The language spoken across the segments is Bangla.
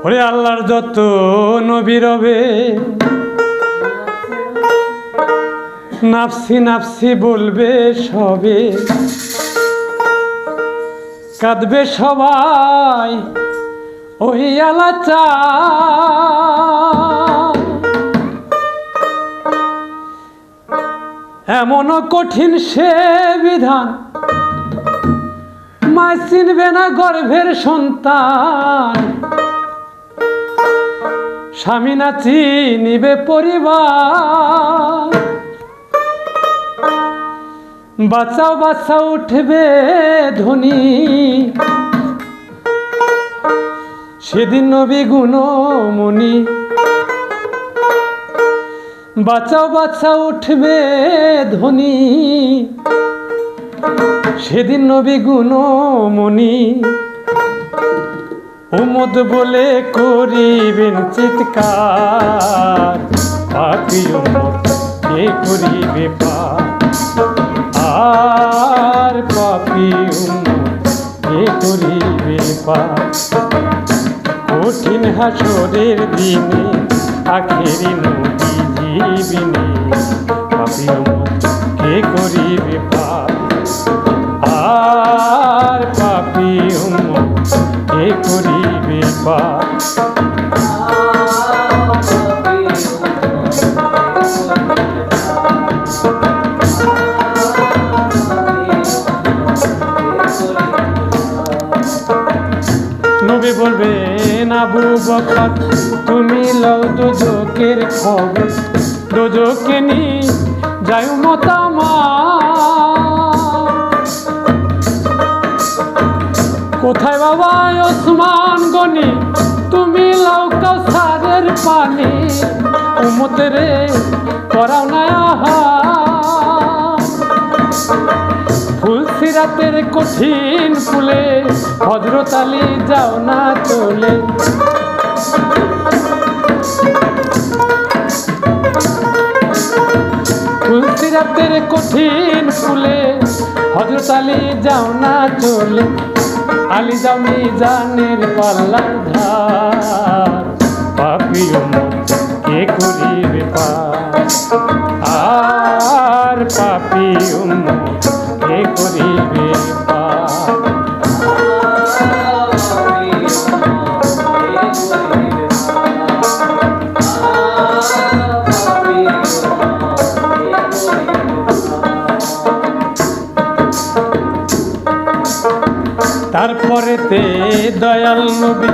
ওরে আল্লাহর যত নবী রবে নাফসি নাফসি বলবে সবে, কাঁদবে সবাই ওই আলাচা। এমন কঠিন সে বিধান মা চিনবে না গর্ভের সন্তান, স্বামী না চিনিবে পরিবার। বাঁচাও বাঁচাও উঠবে ধ্বনি, সেদিন নবী গুণমণি। বাঁচাও বাঁচাও উঠবে ধ্বনি, সেদিন নবী গুণমণি। উম্মত বলে করিবেন চিৎকার, পাপী উম্মত কে করিবে পার। আর পাপী উম্মত কে করিবে পার। কঠিন হাসরের দিনে আখেরি নবী জীবিনে, পাপী উম্মত কে করিবে পার। আর পাপী উম্মত কে করিবে পার। নবী বলবেন আবু বকর তুমি লও দোজখের খবর, দোজখে নি যায় উম্মত আমার। কোথায় বাবা ওসমান গনি তুমি লও কাউসারের পানি, উম্মত রে করাও না আহার। ফুলসিরাতের কঠিন ফুলে হযরত আলী যাও না চলে। ফুলসিরাতের কঠিন ফুলে হযরত আলী যাও না চলে। আলী যাও মিজানের পাল্লার ধার, পাপী উম্মত কে করিবে পার। আর পাপী উম্মত কে করিবে পার। তারপরেতে দয়াল নবী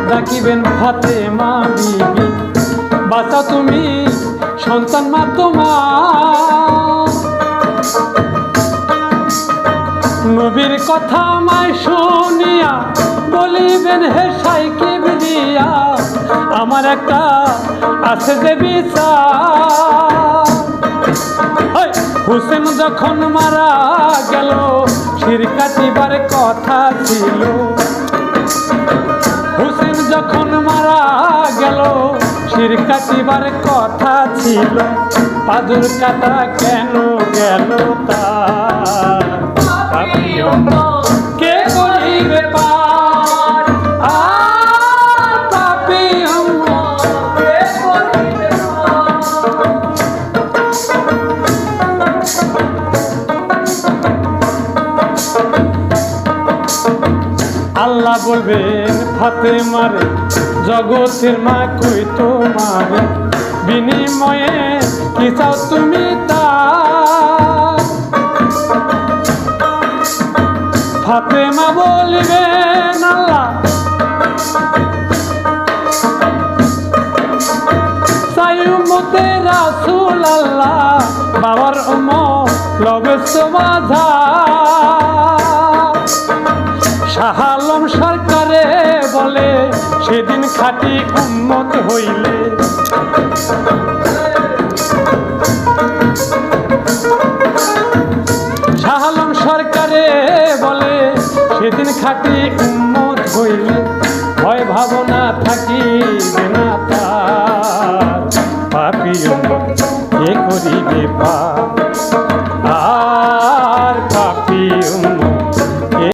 ডাকিবেন ফাতেমা বিবি, বাঁচা তুমি সন্তান মা তোমার। নবীর কথা আমায় শুনিয়া বলিবেন হে সাইকিব দিয়া, আমার একটা আছে যে বিচার। হুসেন যখন মারা গেল শির কাটিবার কথা ছিল। হুসেন যখন মারা গেল শির কাটিবার কথা ছিল। পাজর কাটা কেন গেল তার, পাপী উম্মত কে করিবে পার। আর পাপী উম্মত কে করিবে পার। আল্লাহ বলবেন ফাতেমারে জগতের মা কই তোমারে, বিনিময়ে কি চাও তুমি তার। ফাতেমা বলবেন আল্লাহ চাই উম্মতে রাসূল আল্লাহ, বাবার উম্মত লবে সোমাধা। শাহ আলম সরকারে বলে সেদিন খাঁটি উম্মত হইলে। শাহ আলম সরকারে বলে সেদিন খাঁটি উম্মত হইলে। ভয় ভাবনা থাকিবে না তার, পাপী উম্মত কে করিবে পার।